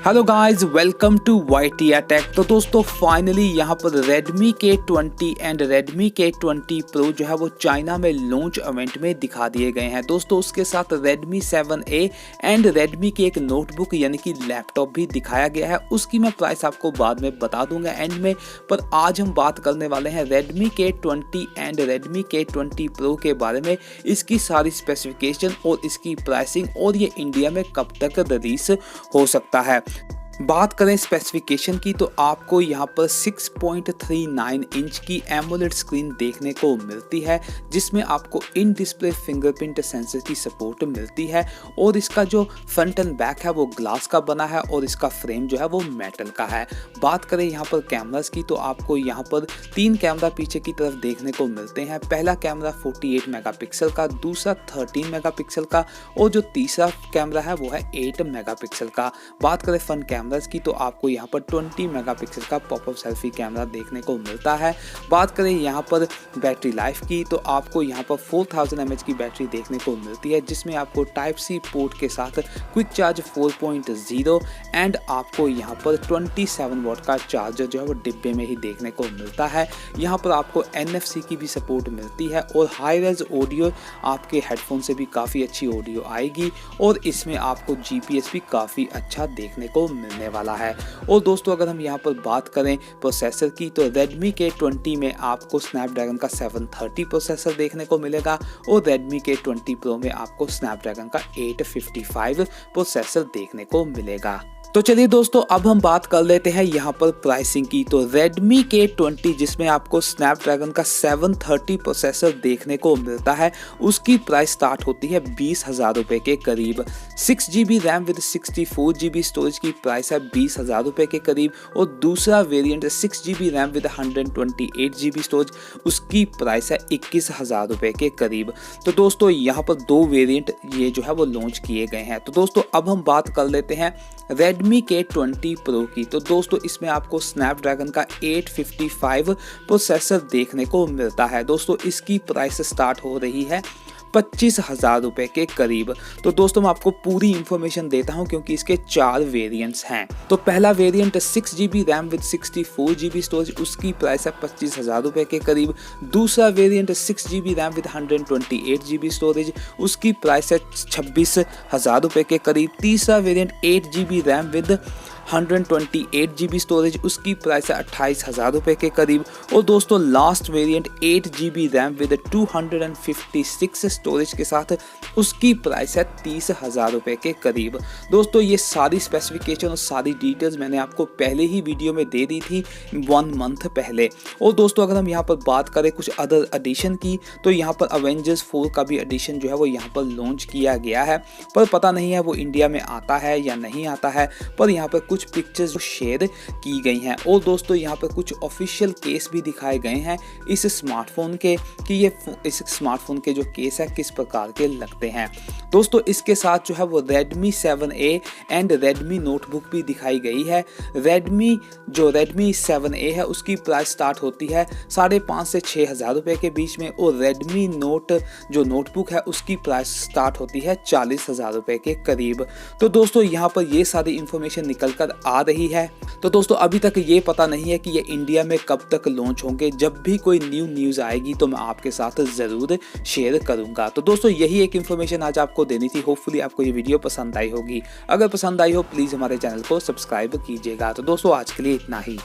Hello guys, welcome to YT Tech. तो दोस्तों finally यहाँ पर Redmi K20 and Redmi K20 Pro जो है वो चाइना में लॉन्च इवेंट में दिखा दिए गए हैं। दोस्तों उसके साथ Redmi 7A एंड Redmi की एक नोटबुक यानी कि लैपटॉप भी दिखाया गया है। उसकी मैं प्राइस आपको बाद में बता दूंगा एंड में, पर आज हम बात करने वाले हैं Redmi K20 and Redmi K20 Pro के बारे में, इसकी सारी स्पेसिफिकेशन और इसकी प्राइसिंग और ये इंडिया में कब तक रिलीज हो सकता है। बात करें स्पेसिफिकेशन की तो आपको यहाँ पर 6.39 इंच की एमोलेड स्क्रीन देखने को मिलती है, जिसमें आपको इन डिस्प्ले फिंगरप्रिंट सेंसर की सपोर्ट मिलती है और इसका जो फ्रंट एंड बैक है वो ग्लास का बना है और इसका फ्रेम जो है वो मेटल का है। बात करें यहाँ पर कैमरास की तो आपको यहाँ पर 3 कैमरा पीछे की तरफ देखने को मिलते हैं। पहला कैमरा 48 मेगापिक्सल का, दूसरा 13 मेगापिक्सल का और जो तीसरा कैमरा है वो है 8 मेगापिक्सल का। बात करें फ्रंट कैमरास की तो आपको यहाँ पर 20 मेगापिक्सल का पॉपअप सेल्फी कैमरा देखने को मिलता है। बात करें यहाँ पर बैटरी लाइफ की तो आपको यहाँ पर 4000 mAh की बैटरी देखने को मिलती है, जिसमें आपको टाइप सी पोर्ट के साथ क्विक चार्ज 4.0 एंड आपको यहाँ पर 27 वॉट का चार्जर जो है वो डिब्बे में ही देखने को मिलता है। यहाँ पर आपको NFC की भी सपोर्ट मिलती है और हाई रेज ऑडियो, आपके हेडफोन से भी काफ़ी अच्छी ऑडियो आएगी और इसमें आपको GPS भी काफ़ी अच्छा देखने को मिलने वाला है। और दोस्तों अगर हम यहाँ पर बात करें प्रोसेसर की तो Redmi K20 में आपको स्नैपड्रैगन का 730 प्रोसेसर देखने को मिलेगा और Redmi K20 Pro में आपको स्नैपड्रैगन का 855 प्रोसेसर देखने को मिलेगा। तो चलिए दोस्तों अब हम बात कर लेते हैं यहाँ पर प्राइसिंग की। तो Redmi K20 जिसमें आपको स्नैपड्रैगन का 730 प्रोसेसर देखने को मिलता है, उसकी प्राइस स्टार्ट होती है 20,000 रुपये के करीब। 6GB RAM with 64GB storage की प्राइस है 20,000 रुपये के करीब और दूसरा variant 6GB RAM with 128GB storage, उसकी प्राइस है 21,000 रुपये के करीब। तो दोस्तों यहाँ पर 2 वेरिएंट ये जो है वो लॉन्च किए गए हैं। तो दोस्तों अब हम बात कर लेते हैं Redmi K20 Pro की। तो दोस्तों इसमें आपको स्नैपड्रैगन का 855 प्रोसेसर देखने को मिलता है। दोस्तों इसकी प्राइस स्टार्ट हो रही है 25,000 रुपये के करीब। तो दोस्तों मैं आपको पूरी इंफॉर्मेशन देता हूं क्योंकि इसके 4 वेरिएंट्स हैं। तो पहला variant 6GB RAM with 64GB storage, उसकी प्राइस है 25,000 रुपये के करीब। दूसरा variant 6GB RAM with 128GB storage, उसकी प्राइस है 26,000 रुपये के करीब। तीसरा variant 8GB RAM with 128GB storage, उसकी प्राइस है 28,000 रुपये के करीब। और दोस्तों last variant 8GB RAM with 256 storage के साथ, उसकी प्राइस है 30,000 रुपये के करीब। दोस्तों ये सारी स्पेसिफिकेशन और सारी डिटेल्स मैंने आपको पहले ही वीडियो में दे दी थी 1 मंथ पहले। और दोस्तों अगर हम यहाँ पर बात करें कुछ अदर एडिशन की तो यहाँ पर अवेंजर्स 4 का भी एडिशन जो है वो यहाँ पर लॉन्च किया गया है, पर पता नहीं है वो इंडिया में आता है या नहीं आता है, पर यहाँ पर कुछ पिक्चर्स शेयर की गई हैं। और दोस्तों यहाँ पर कुछ ऑफिशियल केस भी दिखाए गए हैं इस स्मार्टफोन के कि ये इस स्मार्टफोन के जो केस है किस प्रकार के लगते हैं। दोस्तों इसके साथ जो है वो Redmi 7A and Redmi notebook भी दिखाई गई है। Redmi 7A है उसकी प्राइस स्टार्ट होती है 5,500 से 6,000 रुपये के बीच में और Redmi नोट जो नोटबुक है उसकी प्राइस स्टार्ट होती है 40,000 रुपये के करीब। तो दोस्तों यहाँ पर ये सारी इंफॉर्मेशन निकल कर आ रही है। तो दोस्तों अभी तक ये पता नहीं है कि ये इंडिया में कब तक लॉन्च होंगे। जब भी कोई न्यूज़ आएगी तो मैं आपके साथ ज़रूर शेयर करूंगा। तो दोस्तों यही एक इन्फॉर्मेशन आज आपको देनी थी। होपफुली आपको ये वीडियो पसंद आई होगी। अगर पसंद आई हो प्लीज़ हमारे चैनल को सब्सक्राइब कीजिएगा। तो दोस्तों आज के लिए इतना ही।